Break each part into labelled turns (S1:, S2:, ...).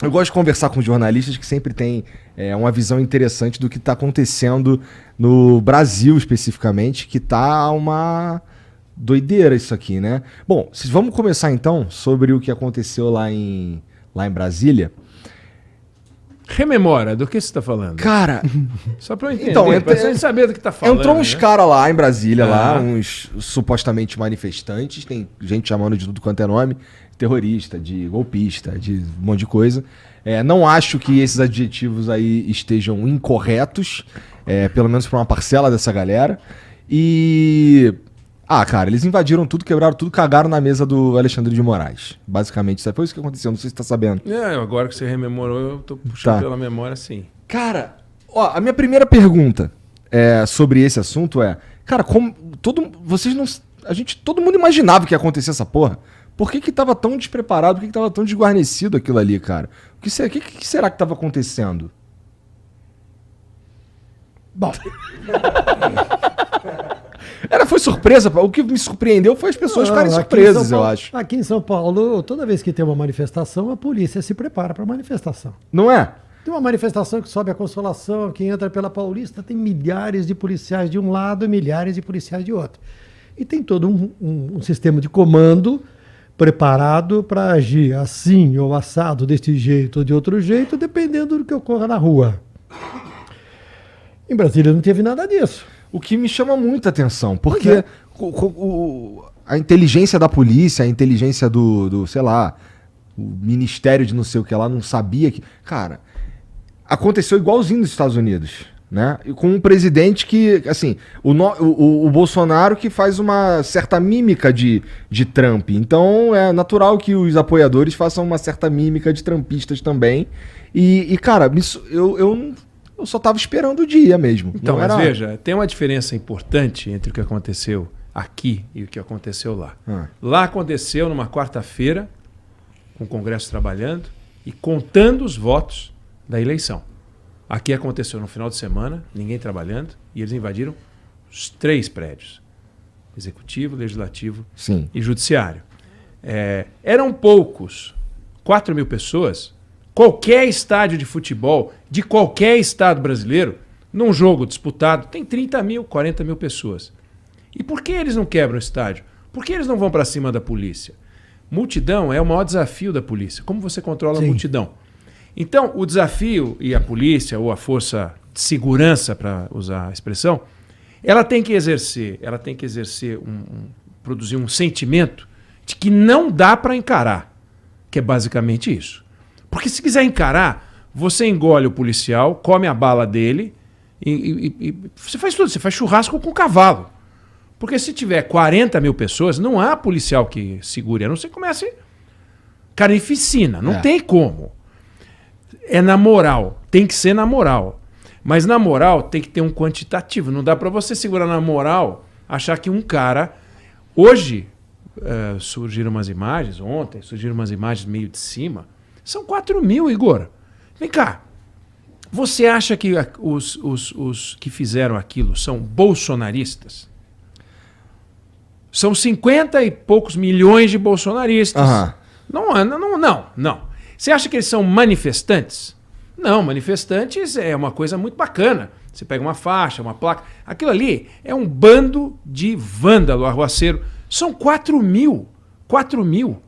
S1: Eu gosto de conversar com jornalistas que sempre têm uma visão interessante do que está acontecendo no Brasil, especificamente, que tá uma doideira isso aqui, né? Bom, vamos começar então sobre o que aconteceu lá em Brasília.
S2: Rememora, do que você está falando?
S1: Cara...
S2: Só para eu entender, então, pra gente saber do que está falando.
S1: Entrou uns caras lá em Brasília, lá, uns supostamente manifestantes, tem gente chamando de tudo quanto é nome, terrorista, de golpista, de um monte de coisa. Não acho que esses adjetivos aí estejam incorretos, pelo menos para uma parcela dessa galera. E... cara, eles invadiram tudo, quebraram tudo, cagaram na mesa do Alexandre de Moraes. Basicamente, foi isso que aconteceu, não sei se você tá sabendo.
S2: Agora que você rememorou, eu tô puxando pela memória, sim.
S1: Cara, a minha primeira pergunta sobre esse assunto cara, todo mundo imaginava que ia acontecer essa porra. Por que tava tão despreparado, por que tava tão desguarnecido aquilo ali, cara? O que será que tava acontecendo?
S3: Bom...
S1: Foi surpresa. O que me surpreendeu foi as pessoas ficarem surpresas, eu acho.
S3: Aqui em São Paulo, toda vez que tem uma manifestação, a polícia se prepara para a manifestação.
S1: Não é?
S3: Tem uma manifestação que sobe a Consolação, que entra pela Paulista, tem milhares de policiais de um lado e milhares de policiais de outro. E tem todo um sistema de comando preparado para agir assim ou assado, deste jeito ou de outro jeito, dependendo do que ocorra na rua. Em Brasília não teve nada disso.
S1: O que me chama muita atenção, porque a inteligência da polícia, a inteligência do sei lá, o ministério de não sei o que lá, não sabia que... Cara, aconteceu igualzinho nos Estados Unidos, né? E com um presidente que, assim, o Bolsonaro que faz uma certa mímica de Trump. Então é natural que os apoiadores façam uma certa mímica de trumpistas também. E cara, eu só tava esperando o dia mesmo.
S2: Então, mas veja, tem uma diferença importante entre o que aconteceu aqui e o que aconteceu lá. Lá aconteceu numa quarta-feira, com o Congresso trabalhando e contando os votos da eleição. Aqui aconteceu no final de semana, ninguém trabalhando, e eles invadiram os 3 prédios. Executivo, Legislativo e Judiciário. Eram poucos, 4 mil pessoas... Qualquer estádio de futebol, de qualquer estado brasileiro, num jogo disputado, tem 30 mil, 40 mil pessoas. E por que eles não quebram o estádio? Por que eles não vão para cima da polícia? Multidão é o maior desafio da polícia. Como você controla a multidão? Então, o desafio e a polícia, ou a força de segurança, para usar a expressão, ela tem que exercer produzir um sentimento de que não dá para encarar, que é basicamente isso. Porque se quiser encarar, você engole o policial, come a bala dele e você faz tudo. Você faz churrasco com cavalo. Porque se tiver 40 mil pessoas, não há policial que segure. A não ser que comece carnificina. Não tem como. É na moral. Tem que ser na moral. Mas na moral tem que ter um quantitativo. Não dá para você segurar na moral, achar que um cara... Hoje surgiram umas imagens, ontem surgiram umas imagens meio de cima... São 4 mil, Igor. Vem cá. Você acha que os que fizeram aquilo são bolsonaristas? São 50 e poucos milhões de bolsonaristas. Não. Você acha que eles são manifestantes? Não, manifestantes é uma coisa muito bacana. Você pega uma faixa, uma placa. Aquilo ali é um bando de vândalo, arruaceiro. São 4 mil. 4 mil.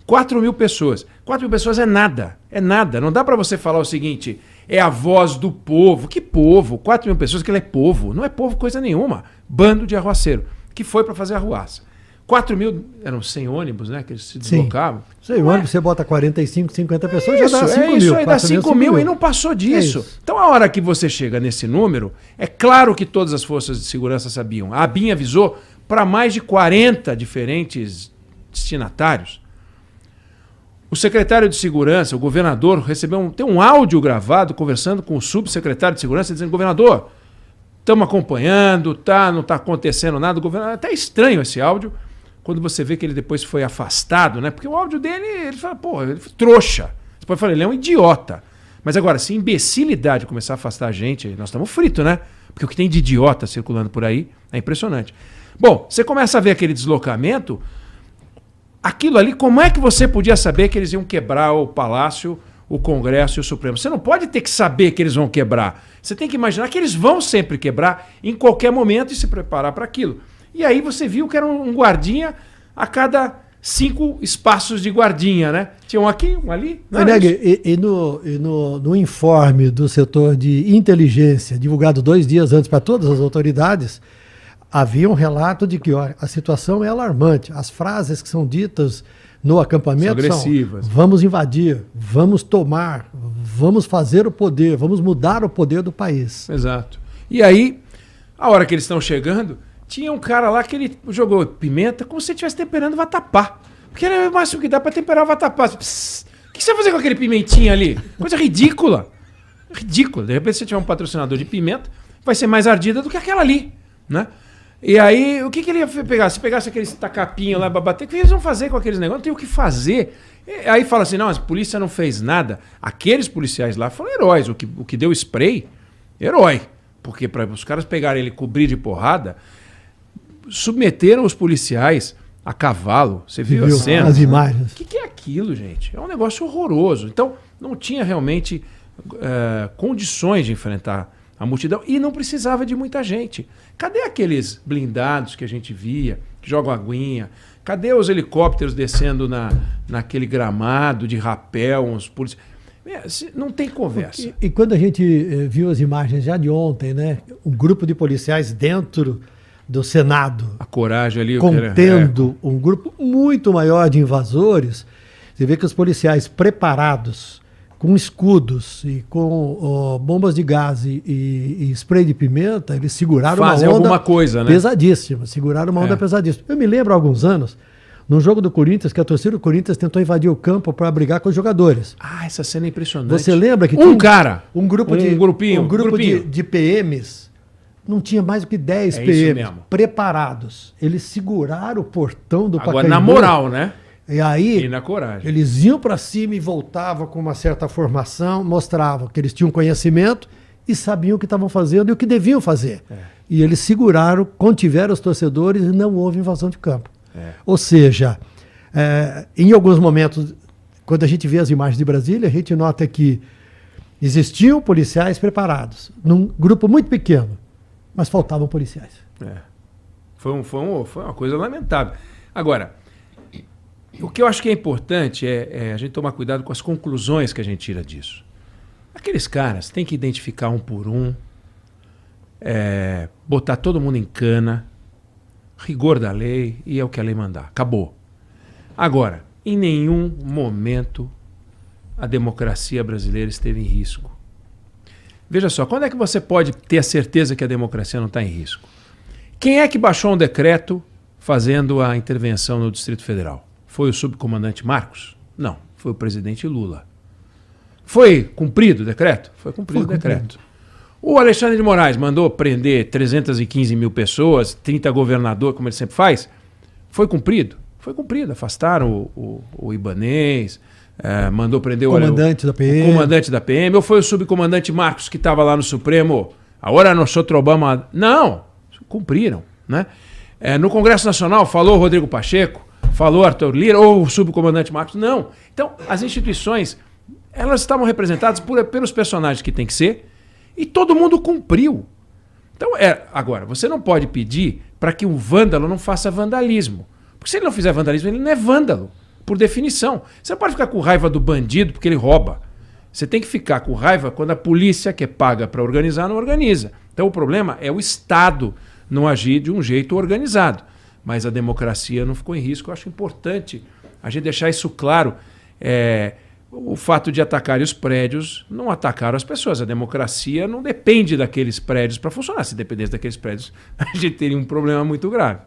S2: 4 mil pessoas. 4 mil pessoas é nada. É nada. Não dá para você falar o seguinte, é a voz do povo. Que povo? 4 mil pessoas, que ele é povo. Não é povo coisa nenhuma. Bando de arruaceiro, que foi para fazer arruaça. 4 mil, eram 100 ônibus, né? Que eles se deslocavam.
S3: 100 ônibus, você bota 45, 50 pessoas, já dá 5 mil.
S2: Isso aí dá 5 mil e não passou disso. Então, a hora que você chega nesse número, é claro que todas as forças de segurança sabiam. A ABIN avisou para mais de 40 diferentes destinatários. O secretário de Segurança, o governador, tem um áudio gravado conversando com o subsecretário de Segurança, dizendo, governador, estamos acompanhando, não está acontecendo nada. O governador, até estranho esse áudio, quando você vê que ele depois foi afastado, né? Porque o áudio dele, ele fala, ele foi trouxa. Você pode falar, ele é um idiota. Mas agora, se imbecilidade começar a afastar a gente, nós estamos fritos, né? Porque o que tem de idiota circulando por aí é impressionante. Bom, você começa a ver aquele deslocamento, aquilo ali, como é que você podia saber que eles iam quebrar o palácio, o Congresso e o Supremo. Você não pode ter que saber que eles vão quebrar. Você tem que imaginar que eles vão sempre quebrar em qualquer momento e se preparar para aquilo. E aí você viu que era um guardinha a cada 5 espaços de guardinha, né? Tinha um aqui, um ali.
S3: No informe do setor de inteligência, divulgado 2 dias antes para todas as autoridades, havia um relato de que a situação é alarmante. As frases que são ditas no acampamento
S2: são agressivas.
S3: Vamos invadir, vamos tomar, vamos fazer o poder, vamos mudar o poder do país.
S2: Exato. E aí, a hora que eles estão chegando, tinha um cara lá que ele jogou pimenta como se estivesse temperando vatapá. Porque era o máximo que dá para temperar o vatapá. Psst, o que você vai fazer com aquele pimentinho ali? Coisa ridícula. Ridícula. De repente, se você tiver um patrocinador de pimenta, vai ser mais ardida do que aquela ali, né? E aí, o que ele ia pegar? Se pegasse aqueles tacapinhos lá pra bater, o que eles vão fazer com aqueles negócios? Não tem o que fazer. E aí fala assim, não, a polícia não fez nada. Aqueles policiais lá foram heróis. O que deu spray, herói. Porque para os caras pegarem ele e cobrir de porrada, submeteram os policiais a cavalo. Você viu a cena?
S3: As imagens.
S2: O que é aquilo, gente? É um negócio horroroso. Então, não tinha realmente condições de enfrentar a multidão e não precisava de muita gente. Cadê aqueles blindados que a gente via, que jogam aguinha? Cadê os helicópteros descendo naquele gramado de rapel? Uns não tem conversa.
S3: E quando a gente viu as imagens já de ontem, né? Um grupo de policiais dentro do Senado.
S2: A coragem ali.
S3: Contendo um grupo muito maior de invasores. Você vê que os policiais preparados, com escudos e com bombas de gás e spray de pimenta, eles seguraram uma onda
S2: alguma coisa, né?
S3: Pesadíssima. Seguraram uma onda pesadíssima. Eu me lembro há alguns anos, num jogo do Corinthians, que a torcida do Corinthians tentou invadir o campo para brigar com os jogadores.
S2: Ah, essa cena é impressionante.
S3: Você lembra que
S2: um
S3: grupo de PMs, não tinha mais do que 10 PMs preparados. Eles seguraram o portão do Pacaembu.
S2: Agora, na moral, né?
S3: E aí,
S2: na coragem.
S3: Eles iam para cima e voltavam com uma certa formação, mostravam que eles tinham conhecimento e sabiam o que estavam fazendo e o que deviam fazer. E eles seguraram, contiveram os torcedores e não houve invasão de campo. Ou seja, em alguns momentos, quando a gente vê as imagens de Brasília, a gente nota que existiam policiais preparados, num grupo muito pequeno, mas faltavam policiais.
S2: Foi uma coisa lamentável. Agora, o que eu acho que é importante é a gente tomar cuidado com as conclusões que a gente tira disso. Aqueles caras têm que identificar um por um, botar todo mundo em cana, rigor da lei, e é o que a lei mandar. Acabou. Agora, em nenhum momento a democracia brasileira esteve em risco. Veja só, quando é que você pode ter a certeza que a democracia não está em risco? Quem é que baixou um decreto fazendo a intervenção no Distrito Federal? Foi o subcomandante Marcos? Não, foi o presidente Lula. Foi cumprido o decreto? Foi cumprido o decreto. O Alexandre de Moraes mandou prender 315 mil pessoas, 30 governadores, como ele sempre faz. Foi cumprido? Foi cumprido. Afastaram o Ibanez, mandou prender o comandante da PM. Ou foi o subcomandante Marcos que estava lá no Supremo? Agora nós trobamos. Não, cumpriram. Né? No Congresso Nacional falou Rodrigo Pacheco, falou Arthur Lira ou o subcomandante Marcos. Não. Então, as instituições, elas estavam representadas pelos personagens que tem que ser e todo mundo cumpriu. Então, agora, você não pode pedir para que o vândalo não faça vandalismo. Porque se ele não fizer vandalismo, ele não é vândalo, por definição. Você não pode ficar com raiva do bandido porque ele rouba. Você tem que ficar com raiva quando a polícia, que é paga para organizar, não organiza. Então, o problema é o Estado não agir de um jeito organizado. Mas a democracia não ficou em risco. Eu acho importante a gente deixar isso claro. O fato de atacarem os prédios não atacaram as pessoas. A democracia não depende daqueles prédios para funcionar. Se dependesse daqueles prédios, a gente teria um problema muito grave.